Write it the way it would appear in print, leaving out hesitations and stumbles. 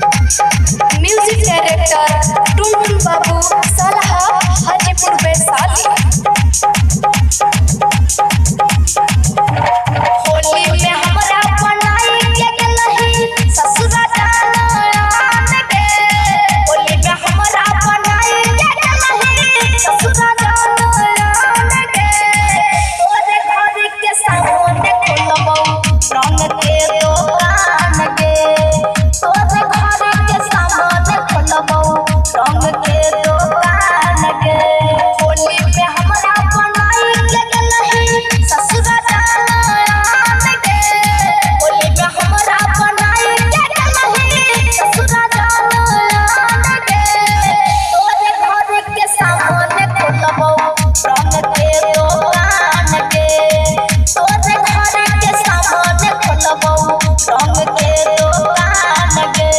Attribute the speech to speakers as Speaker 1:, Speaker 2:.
Speaker 1: Music director टुनटुन बाबू सलाहा हाजीपुर वैशाली। होली में हमरा बनाई के नहीं ससुरा जान के, होली में हमरा बनाई के नहीं ससुरा जान के, तोरे घर के सामने खोलबो रंग के दुकान के, तोरे घर के सामने खोलबो रंग के दुकान के। होली में हमरा बनाई के नहीं ससुरा जान के, होली में हमरा बनाई के नहीं ससुरा जान के, तोरे घर के सामने खोलबो रंग के दुकान के, तोरे घर के सामने खोलबो रंग के दुकान के।